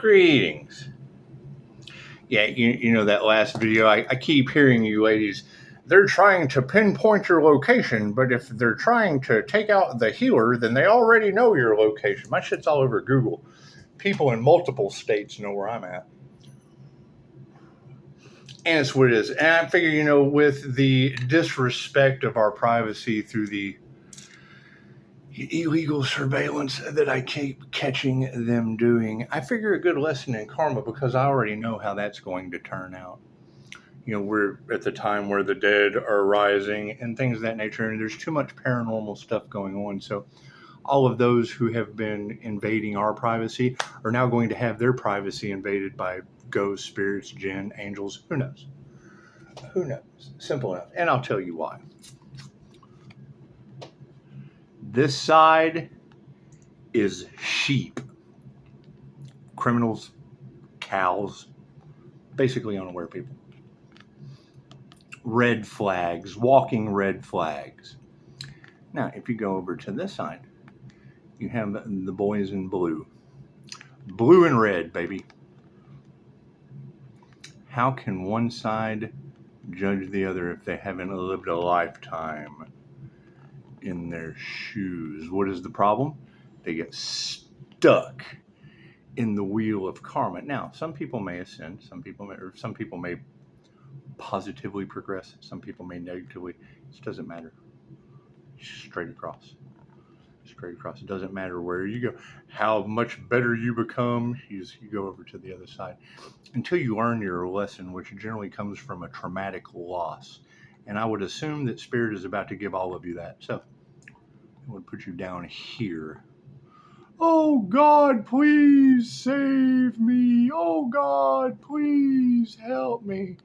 Greetings. Yeah, you know that last video, I keep hearing you ladies, they're trying to pinpoint your location, but if they're trying to take out the healer, then they already know your location. My shit's all over Google. People in multiple states know where I'm at. And it's what it is. And I figure, with the disrespect of our privacy through the illegal surveillance that I keep catching them doing, I figure a good lesson in karma, because I already know how that's going to turn out. We're at the time where the dead are rising and things of that nature, and there's too much paranormal stuff going on. So all of those who have been invading our privacy are now going to have their privacy invaded by ghosts, spirits, jinn, angels. Who knows? Who knows? Simple enough. And I'll tell you why. This side is sheep. Criminals, cows, basically unaware people. Red flags, walking red flags. Now, if you go over to this side, you have the boys in blue. Blue and red, baby. How can one side judge the other if they haven't lived a lifetime in their shoes? What is the problem? They get stuck in the wheel of karma. Now, some people may ascend, some people may positively progress, some people may negatively. It doesn't matter. Straight across. It doesn't matter where you go, how much better you become. You go over to the other side until you learn your lesson, which generally comes from a traumatic loss. And I would assume that Spirit is about to give all of you that. So I would put you down here. Oh God, please save me. Oh God, please help me.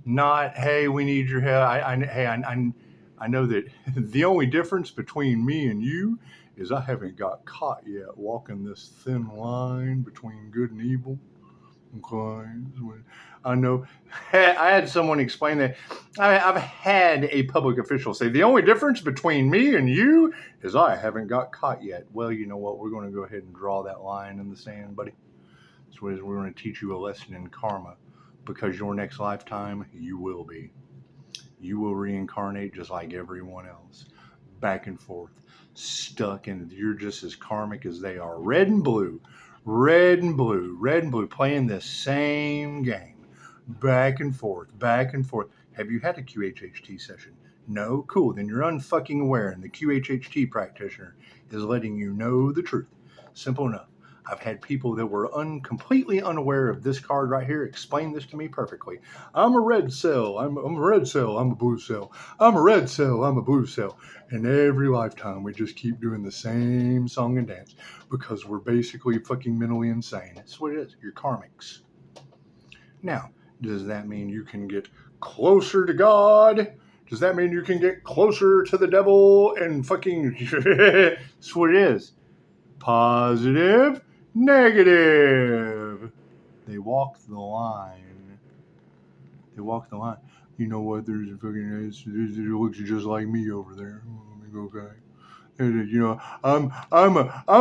Not, hey, we need your help. I know that the only difference between me and you is I haven't got caught yet walking this thin line between good and evil. Okay. I know. I had someone explain that. I've had a public official say the only difference between me and you is I haven't got caught yet. Well, you know what? We're going to go ahead and draw that line in the sand, buddy. So we're going to teach you a lesson in karma, because your next lifetime, you will be. You will reincarnate just like everyone else. Back and forth. Stuck in. You're just as karmic as they are. Red and blue. Playing the same game. Back and forth. Have you had a QHHT session? No? Cool. Then you're unfucking aware, and the QHHT practitioner is letting you know the truth. Simple enough. I've had people that were completely unaware of this card right here explain this to me perfectly. I'm a red cell. I'm a red cell. I'm a blue cell. I'm a red cell. I'm a blue cell. And every lifetime we just keep doing the same song and dance because we're basically fucking mentally insane. That's what it is. You're karmics. Now, does that mean you can get closer to God? Does that mean you can get closer to the devil and fucking... That's what it is. Positive, negative. They walk the line. You know what? There's a fucking... It looks just like me over there. Okay. You know, I'm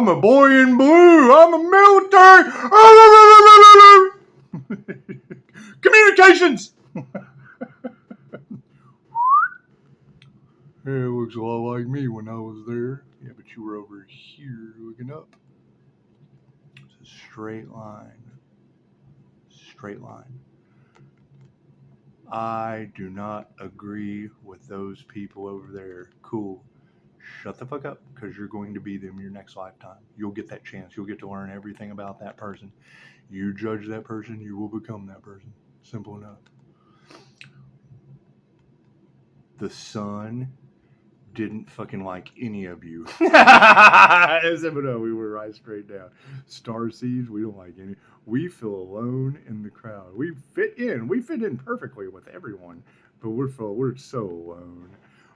a boy in blue. I'm a military. Communications. It looks a lot like me when I was there. Yeah, but you were over here looking up. It's a straight line. I do not agree with those people over there. Cool. Shut the fuck up, because you're going to be them your next lifetime. You'll get that chance. You'll get to learn everything about that person. You judge that person, you will become that person. Simple enough. The sun didn't fucking like any of you. No, we were right straight down. Starseeds, we don't like any. We feel alone in the crowd. We fit in perfectly with everyone, but we're so alone.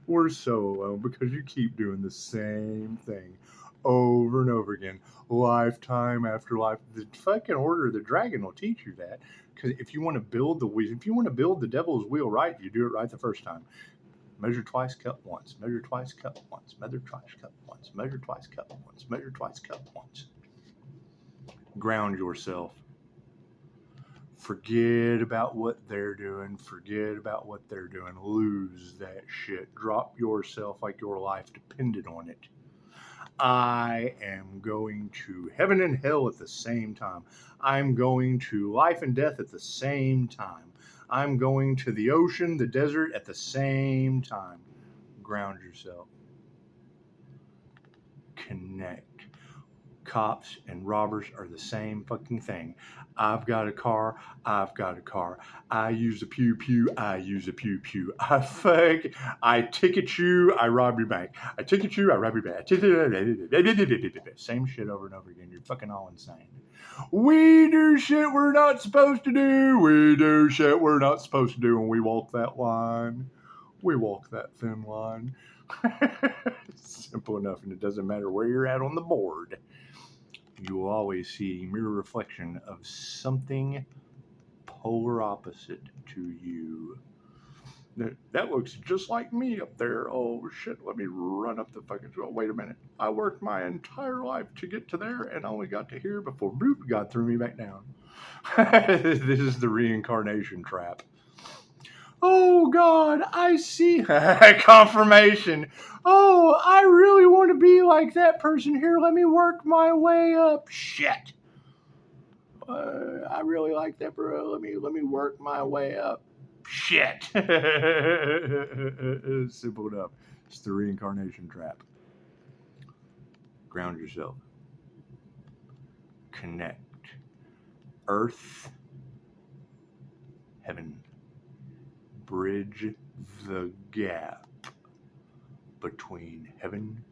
We're so alone because you keep doing the same thing over and over again, lifetime after life. The fucking Order of the Dragon will teach you that, because if you want to build the devil's wheel right, you do it right the first time. Measure twice, cut once. Measure twice, cut once. Measure twice, cut once. Measure twice, cut once. Measure twice, cut once. Ground yourself. Forget about what they're doing. Forget about what they're doing. Lose that shit. Drop yourself like your life depended on it. I am going to heaven and hell at the same time. I'm going to life and death at the same time. I'm going to the ocean, the desert at the same time. Ground yourself. Connect. Cops and robbers are the same fucking thing. I've got a car. I've got a car. I use a pew pew. I use a pew pew. I ticket you. I rob your bank. I ticket you. I rob your bank. Same shit over and over again. You're fucking all insane. We do shit we're not supposed to do. We do shit we're not supposed to do, and we walk that line. We walk that thin line. Simple enough, and it doesn't matter where you're at on the board. You will always see a mirror reflection of something polar opposite to you. That looks just like me up there. Oh shit, let me run up the fucking... Oh, wait a minute. I worked my entire life to get to there and only got to here before bloop, God threw me back down. This is the reincarnation trap. Oh God, I see. Confirmation. Oh, I really want to be like that person here. Let me work my way up. Shit. I really like that, bro. Let me work my way up. Shit. Simple enough. It's the reincarnation trap. Ground yourself. Connect. Earth. Heaven. Bridge the gap between heaven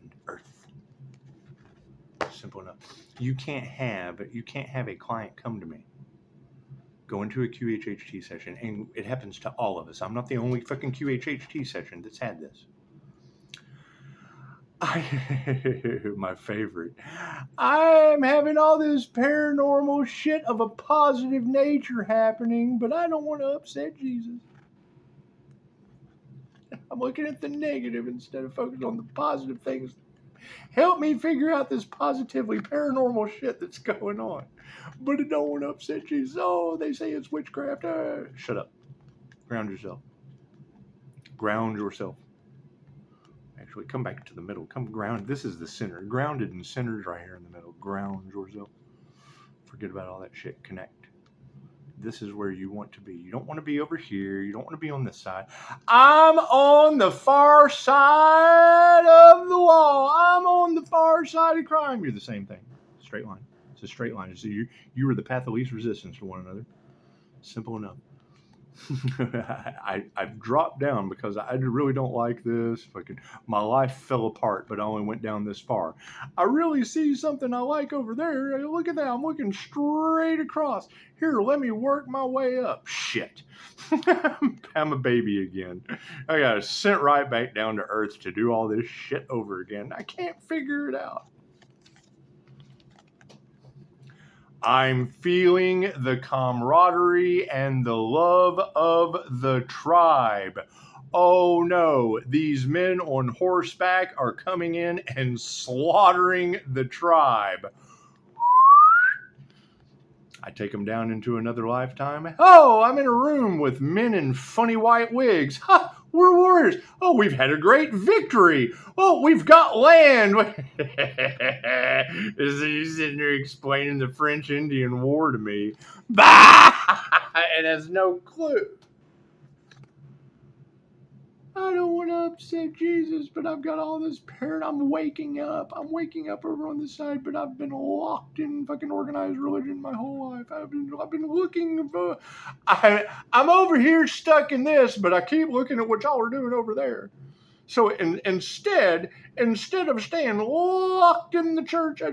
and earth. Simple enough. You can't have a client come to me, go into a QHHT session, and it happens to all of us. I'm not the only fucking QHHT session that's had this. My favorite. I'm having all this paranormal shit of a positive nature happening, but I don't want to upset Jesus. I'm looking at the negative instead of focusing on the positive things. Help me figure out this positively paranormal shit that's going on. But I don't want to upset Jesus. Oh, they say it's witchcraft. Shut up. Ground yourself. Ground yourself. Actually, come back to the middle. Come ground. This is the center. Grounded and centered right here in the middle. Ground yourself. Forget about all that shit. Connect. This is where you want to be. You don't want to be over here. You don't want to be on this side. I'm on the far side of the wall. I'm on the far side of crime. You're the same thing. Straight line. It's a straight line. So you are the path of least resistance to one another. Simple enough. I've dropped down because I really don't like this. Fucking, my life fell apart, but I only went down this far. I really see something I like over there. Look at that. I'm looking straight across. Here, let me work my way up. Shit. I'm a baby again. I got sent right back down to earth to do all this shit over again. I can't figure it out. I'm feeling the camaraderie and the love of the tribe. Oh no, these men on horseback are coming in and slaughtering the tribe. I take them down into another lifetime. Oh, I'm in a room with men in funny white wigs. Ha! We're warriors. Oh, we've had a great victory. Oh, we've got land. He's sitting there explaining the French-Indian War to me. Bah! And has no clue. I don't want to upset Jesus, but I've got all this I'm waking up. I'm waking up over on this side, but I've been locked in fucking organized religion my whole life. I've been looking for... I'm over here stuck in this, but I keep looking at what y'all are doing over there. So instead of staying locked in the church, I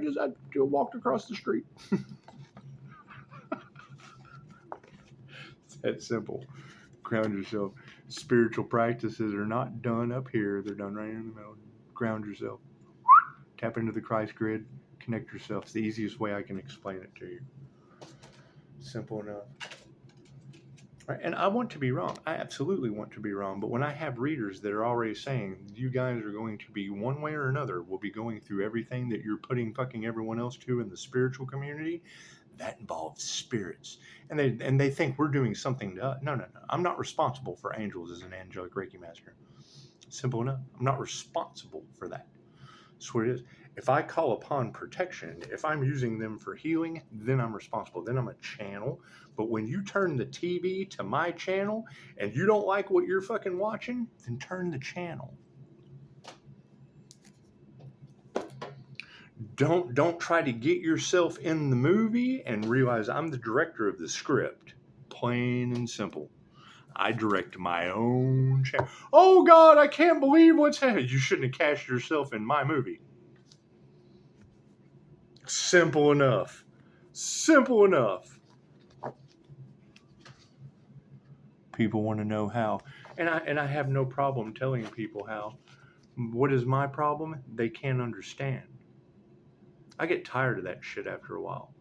walked across the street. It's that simple. Ground yourself. Spiritual practices are not done up here. They're done right in the middle. Ground yourself. Tap into the Christ grid. Connect yourself. It's the easiest way I can explain it to you. Simple enough. Right? And I want to be wrong. I absolutely want to be wrong. But when I have readers that are already saying, you guys are going to be one way or another, will be going through everything that you're putting fucking everyone else to in the spiritual community, That involves spirits. And they think we're doing something to us. No, no, no. I'm not responsible for angels as an angelic Reiki master. Simple enough. I'm not responsible for that. That's what it is. If I call upon protection, if I'm using them for healing, then I'm responsible. Then I'm a channel. But when you turn the TV to my channel and you don't like what you're fucking watching, then turn the channel. Don't try to get yourself in the movie and realize I'm the director of the script. Plain and simple. I direct my own channel. Oh God, I can't believe what's happening. You shouldn't have cast yourself in my movie. Simple enough. Simple enough. People want to know how. And I have no problem telling people how. What is my problem? They can't understand. I get tired of that shit after a while.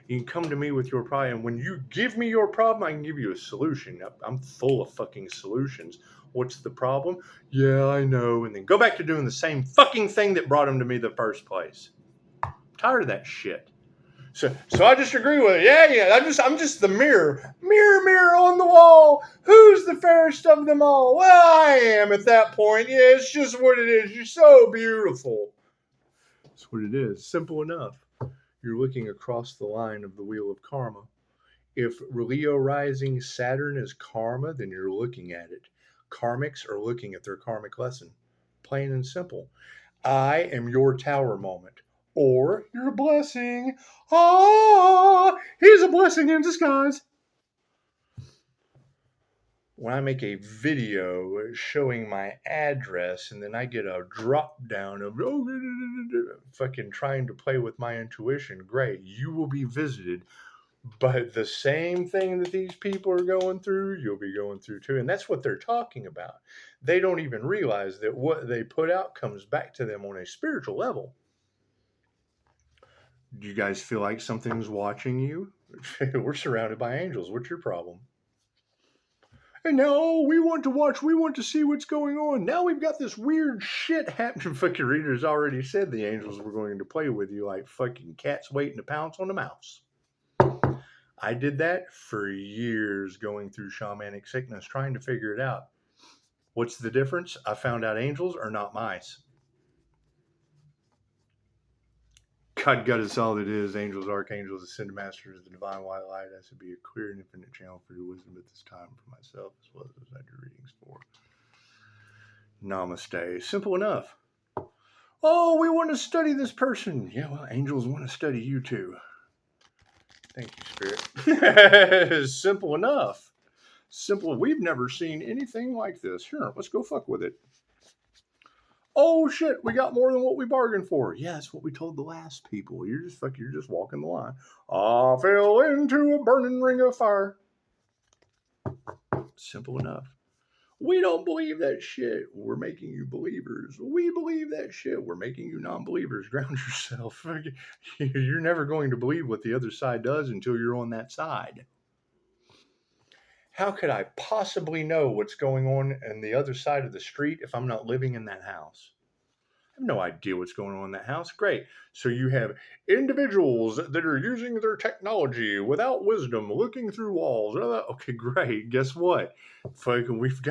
You can come to me with your problem, and when you give me your problem, I can give you a solution. I'm full of fucking solutions. What's the problem? Yeah, I know. And then go back to doing the same fucking thing that brought them to me the first place. I'm tired of that shit. So I just agree with it. Yeah. I'm just the mirror. Mirror on the wall. Who's the fairest of them all? Well, I am at that point. Yeah, it's just what it is. You're so beautiful. That's what it is. Simple enough. You're looking across the line of the wheel of karma. If Leo rising Saturn is karma, then you're looking at it. Karmics are looking at their karmic lesson. Plain and simple. I am your tower moment. Or your blessing. Ah, he's a blessing in disguise. When I make a video showing my address and then I get a drop down of fucking trying to play with my intuition, great, you will be visited. But the same thing that these people are going through, you'll be going through too. And that's what they're talking about. They don't even realize that what they put out comes back to them on a spiritual level. Do you guys feel like something's watching you? We're surrounded by angels. What's your problem? And now we want to watch, we want to see what's going on. Now we've got this weird shit happening. Fucking readers already said the angels were going to play with you like fucking cats waiting to pounce on a mouse. I did that for years going through shamanic sickness, trying to figure it out. What's the difference? I found out angels are not mice. God is all it is. Angels, archangels, ascended masters, the divine white light. That should be a clear and infinite channel for your wisdom at this time for myself as well as those I do readings for. Namaste. Simple enough. Oh, we want to study this person. Yeah, well, angels want to study you too. Thank you, Spirit. Simple enough. Simple. We've never seen anything like this. Here, let's go fuck with it. Oh shit, we got more than what we bargained for. Yeah, that's what we told the last people. You're just walking the line. I fell into a burning ring of fire. Simple enough. We don't believe that shit. We're making you believers. We believe that shit. We're making you non-believers. Ground yourself. You're never going to believe what the other side does until you're on that side. How could I possibly know what's going on the other side of the street if I'm not living in that house? I have no idea what's going on in that house. Great. So you have individuals that are using their technology without wisdom, looking through walls. Okay, great. Guess what? Fucking, we've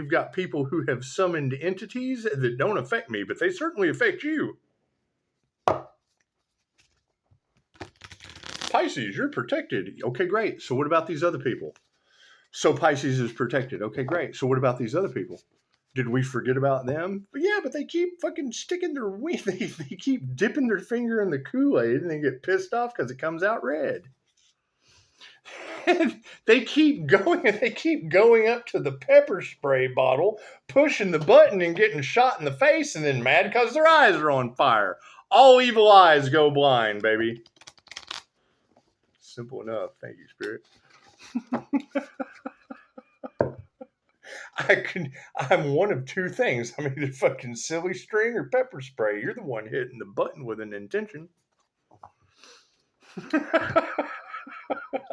got people who have summoned entities that don't affect me, but they certainly affect you. Pisces, you're protected. Okay, great. So what about these other people? So Pisces is protected. Okay, great. So what about these other people? Did we forget about them? But yeah, but they keep fucking sticking their wing. They keep dipping their finger in the Kool-Aid and they get pissed off because it comes out red. And they keep going up to the pepper spray bottle, pushing the button and getting shot in the face and then mad because their eyes are on fire. All evil eyes go blind, baby. Simple enough. Thank you, Spirit. I'm one of two things. I'm either fucking silly string or pepper spray. You're the one hitting the button with an intention.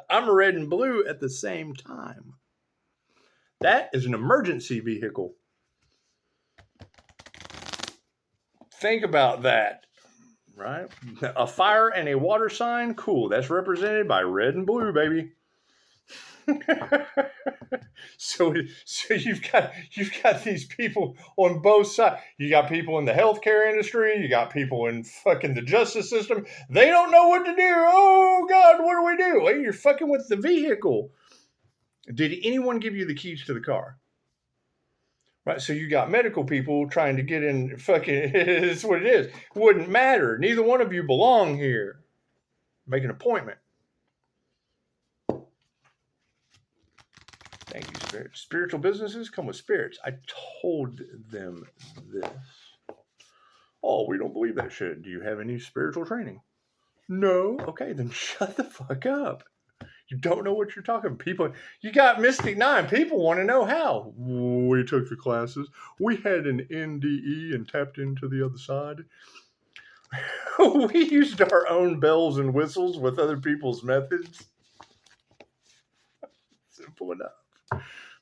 I'm red and blue at the same time. That is an emergency vehicle. Think about that. right? A fire and a water sign, cool. That's represented by red and blue, baby. so you've got these people on both sides. You got people in the healthcare industry. You got people in fucking the justice system. They don't know what to do. Oh God, what do we do? Well, you're fucking with the vehicle. Did anyone give you the keys to the car? Right, so you got medical people trying to get in. Fucking, it's what it is. Wouldn't matter. Neither one of you belong here. Make an appointment. Thank you, Spirit. Spiritual businesses come with spirits. I told them this. Oh, we don't believe that shit. Do you have any spiritual training? No. Okay, then shut the fuck up. You don't know what you're talking about. People, you got Mystic 9. People want to know how. We took the classes. We had an NDE and tapped into the other side. We used our own bells and whistles with other people's methods. Simple enough.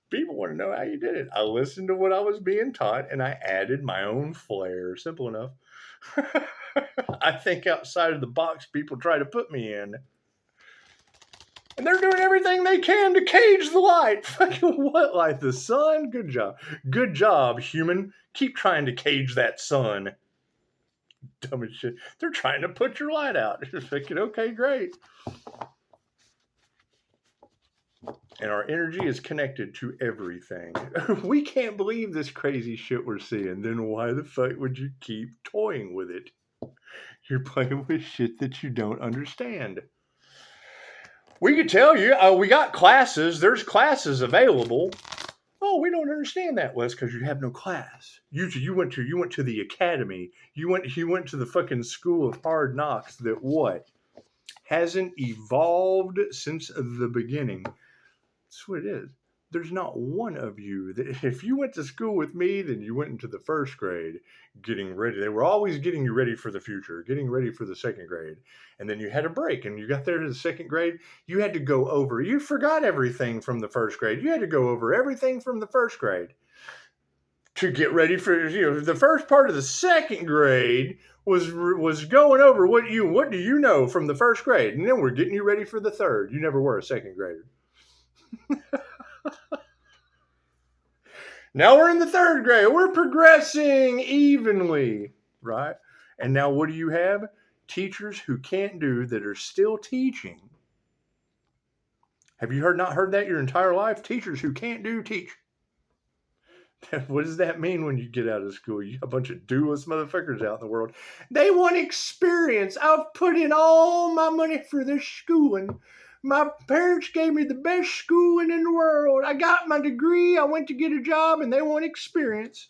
People want to know how you did it. I listened to what I was being taught and I added my own flair. Simple enough. I think outside of the box people try to put me in. And they're doing everything they can to cage the light. Fucking what light? The sun? Good job. Good job, human. Keep trying to cage that sun. Dumb as shit. They're trying to put your light out. Fucking okay, great. And our energy is connected to everything. We can't believe this crazy shit we're seeing. Then why the fuck would you keep toying with it? You're playing with shit that you don't understand. We could tell you, we got classes. There's classes available. Oh, we don't understand that. Well, it's because you have no class. You went to the academy. You went to the fucking school of hard knocks that what? Hasn't evolved since the beginning. That's what it is. There's not one of you that if you went to school with me, then you went into the first grade getting ready. They were always getting you ready for the future, getting ready for the second grade. And then you had a break and you got there to the second grade. You had to go over. You forgot everything from the first grade. You had to go over everything from the first grade to get ready for, the first part of the second grade was going over what do you know from the first grade. And then we're getting you ready for the third. You never were a second grader. Now we're in the third grade. We're progressing evenly, right? And now what do you have? Teachers who can't do that are still teaching. Have you not heard that your entire life? Teachers who can't do teach. What does that mean when you get out of school? You got a bunch of dooless motherfuckers out in the world. They want experience. I've put in all my money for this schooling. My parents gave me the best schooling in the world. I got my degree. I went to get a job and they want experience.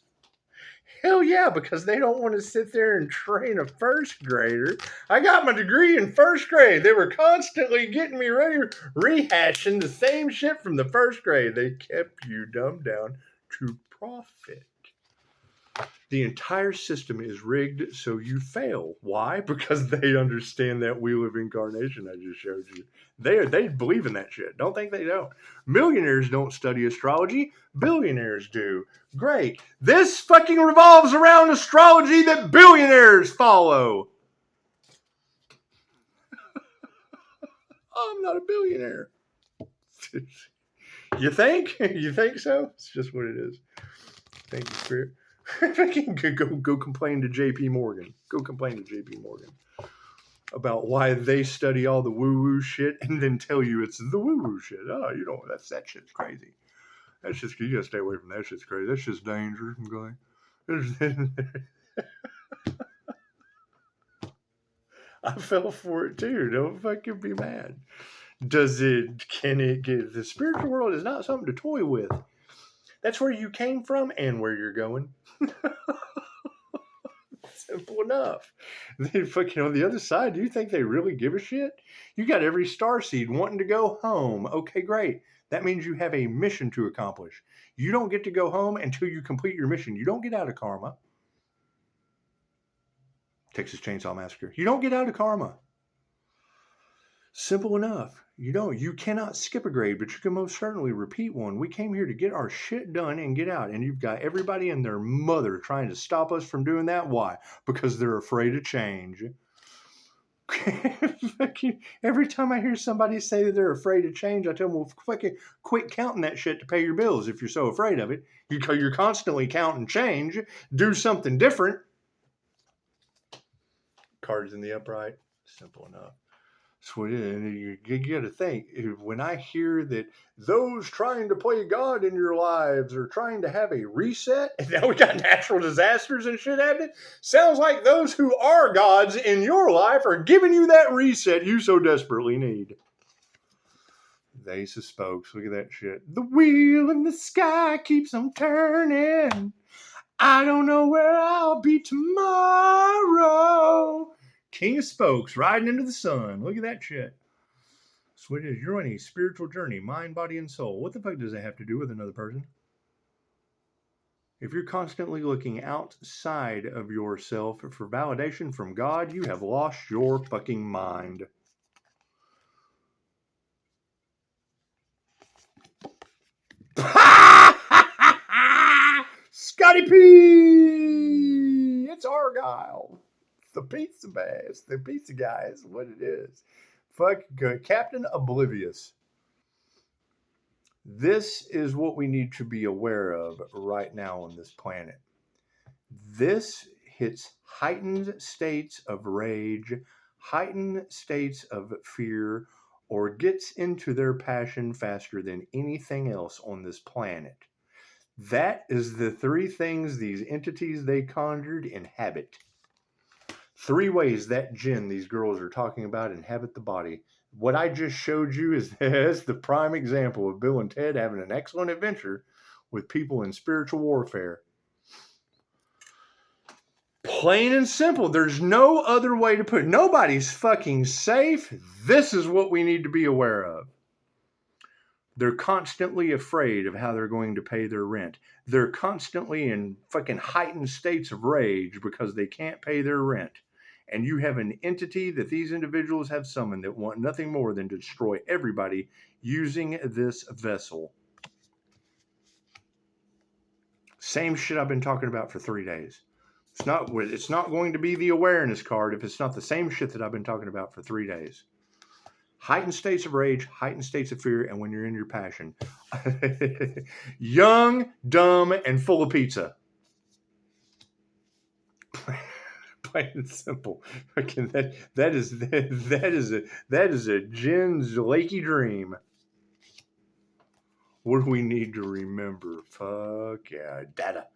Hell yeah, because they don't want to sit there and train a first grader. I got my degree in first grade. They were constantly getting me ready, rehashing the same shit from the first grade. They kept you dumbed down to profit. The entire system is rigged so you fail. Why? Because they understand that wheel of incarnation I just showed you. They believe in that shit. Don't think they don't. Millionaires don't study astrology. Billionaires do. Great. This fucking revolves around astrology that billionaires follow. I'm not a billionaire. You think? You think so? It's just what it is. Thank you, Spirit. go complain to JP Morgan. Go complain to JP Morgan about why they study all the woo-woo shit and then tell you it's the woo-woo shit. Oh, you know, that shit's crazy. That's just, you gotta stay away from that shit's crazy. That's just dangerous. Okay? I fell for it too. Don't fucking be mad. Can it get, the spiritual world is not something to toy with. That's where you came from and where you're going. Simple enough. They fucking on the other side, do you think they really give a shit? You got every starseed wanting to go home. Okay, great. That means you have a mission to accomplish. You don't get to go home until you complete your mission. You don't get out of karma. Texas Chainsaw Massacre. You don't get out of karma. Simple enough. You cannot skip a grade, but you can most certainly repeat one. We came here to get our shit done and get out. And you've got everybody and their mother trying to stop us from doing that. Why? Because they're afraid of change. Fucking every time I hear somebody say that they're afraid of change, I tell them, well, fucking quit counting that shit to pay your bills if you're so afraid of it. You're constantly counting change. Do something different. Cards in the upright. Simple enough. So you got to think, when I hear that those trying to play God in your lives are trying to have a reset, and now we got natural disasters and shit happening, sounds like those who are gods in your life are giving you that reset you so desperately need. The Ace of Spokes, look at that shit. The wheel in the sky keeps on turning. I don't know where I'll be tomorrow. King of Spokes riding into the sun. Look at that shit. So it is, you're on a spiritual journey, mind, body, and soul. What the fuck does that have to do with another person? If you're constantly looking outside of yourself for validation from God, you have lost your fucking mind. Scotty P! It's Argyle. The pizza bass. The pizza guy is what it is. Fuck good. Captain Oblivious. This is what we need to be aware of right now on this planet. This hits heightened states of rage, heightened states of fear, or gets into their passion faster than anything else on this planet. That is the three things these entities they conjured inhabit. 3 ways that jinn these girls are talking about inhabit the body. What I just showed you is the prime example of Bill and Ted having an excellent adventure with people in spiritual warfare. Plain and simple. There's no other way to put it. Nobody's fucking safe. This is what we need to be aware of. They're constantly afraid of how they're going to pay their rent. They're constantly in fucking heightened states of rage because they can't pay their rent. And you have an entity that these individuals have summoned that want nothing more than to destroy everybody using this vessel. Same shit I've been talking about for 3 days. It's not going to be the awareness card if it's not the same shit that I've been talking about for 3 days. Heightened states of rage, heightened states of fear, and when you're in your passion. Young, dumb, and full of pizza. Plain and simple. That is a Jen's lakey dream. What do we need to remember? Fuck yeah, data.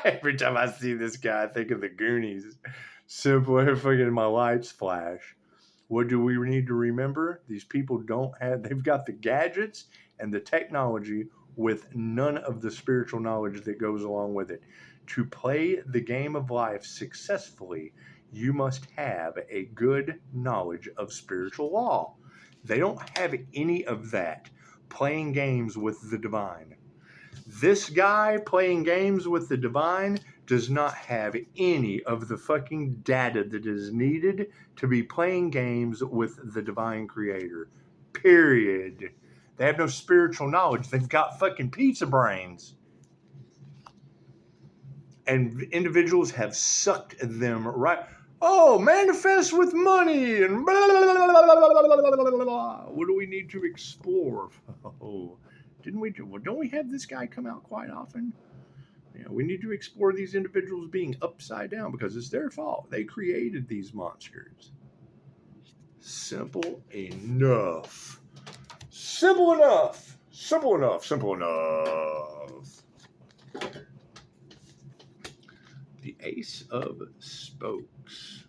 Every time I see this guy, I think of the Goonies. Simple, fucking my lights flash. What do we need to remember? These people they've got the gadgets and the technology with none of the spiritual knowledge that goes along with it. To play the game of life successfully, you must have a good knowledge of spiritual law. They don't have any of that. Playing games with the divine. This guy playing games with the divine does not have any of the fucking data that is needed to be playing games with the divine creator. Period. They have no spiritual knowledge. They've got fucking pizza brains. And individuals have sucked them right. Oh, manifest with money and blah, blah, blah, blah, blah, blah. What do we need to explore? Oh, don't we have this guy come out quite often? Yeah, we need to explore these individuals being upside down because it's their fault. They created these monsters. Simple enough. Simple enough. Simple enough. Simple enough. The Ace of Spokes.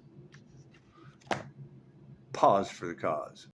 Pause for the cause.